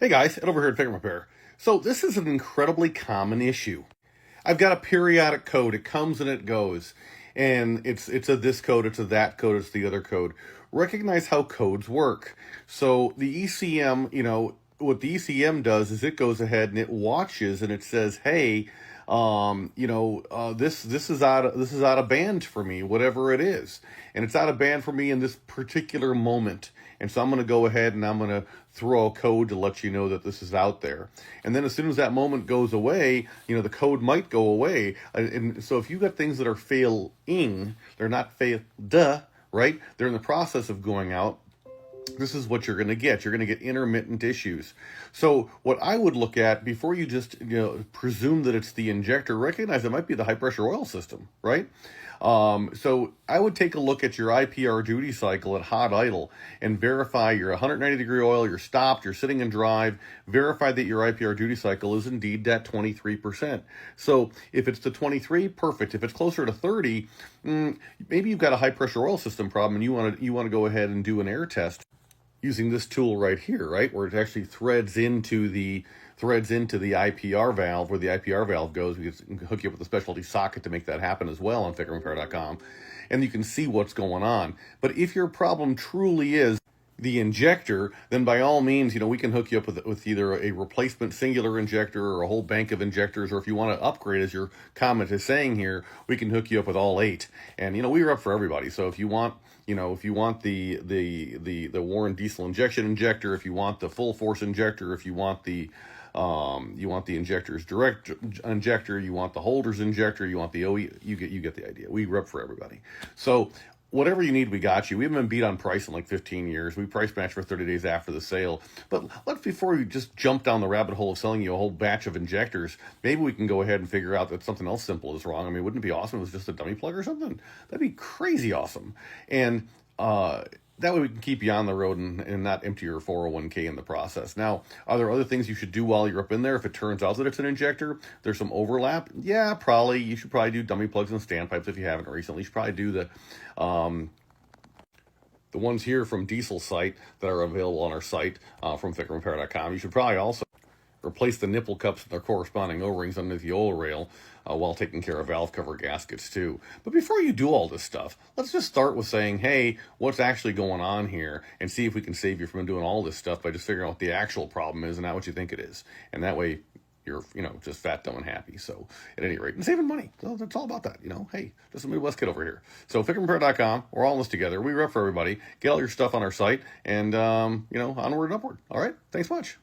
Hey guys, Ed over here at FICM Repair. So this is an incredibly common issue. I've got a periodic code. It comes and it goes. And it's a this code, it's a that code, it's the other code. Recognize how codes work. So the ECM, what the ECM does is it goes ahead and it watches and it says, hey, this is out of band for me, whatever it is, and it's out of band for me in this particular moment. And so I'm going to go ahead and I'm going to throw a code to let you know that this is out there. And then as soon as that moment goes away, the code might go away. And so if you've got things that are failing, they're not failed, right? They're in the process of going out. This is what you're going to get. You're going to get intermittent issues. So what I would look at before you just presume that it's the injector, recognize it might be the high pressure oil system, right? So I would take a look at your IPR duty cycle at hot idle and verify your 190-degree oil, you're stopped, you're sitting in drive, verify that your IPR duty cycle is indeed at 23%. So if it's to 23, perfect. If it's closer to 30, maybe you've got a high pressure oil system problem and you want to go ahead and do an air test using this tool right here, right, where it actually threads into the IPR valve, where the IPR valve goes. We can hook you up with a specialty socket to make that happen as well on FICMRepair.com, and you can see what's going on. But if your problem truly is the injector, then by all means, we can hook you up with either a replacement singular injector or a whole bank of injectors, or if you want to upgrade, as your comment is saying here, we can hook you up with all 8. And we are up for everybody. So if you want, the Warren diesel injector, if you want the full force injector, if you want the injector's direct injector, you want the holder's injector, you want the OE, you get the idea. We rep for everybody. So whatever you need, we got you. We haven't been beat on price in like 15 years. We price match for 30 days after the sale. But before you just jump down the rabbit hole of selling you a whole batch of injectors, maybe we can go ahead and figure out that something else simple is wrong. I mean, wouldn't it be awesome if it was just a dummy plug or something? That'd be crazy awesome. And that way we can keep you on the road and not empty your 401k in the process. Now, are there other things you should do while you're up in there? If it turns out that it's an injector, there's some overlap. Yeah, probably. You should probably do dummy plugs and standpipes if you haven't recently. You should probably do the ones here from Diesel site that are available on our site from FICMRepair.com. You should probably also replace the nipple cups and their corresponding O-rings under the oil rail while taking care of valve cover gaskets too. But before you do all this stuff, let's just start with saying, hey, what's actually going on here, and see if we can save you from doing all this stuff by just figuring out what the actual problem is and not what you think it is. And that way you're, just fat, dumb, and happy. So at any rate, and saving money. So that's all about that, Hey, just a Midwest kid over here. So FICMRepair.com, we're all in this together. We rep for everybody. Get all your stuff on our site and, onward and upward. All right. Thanks much.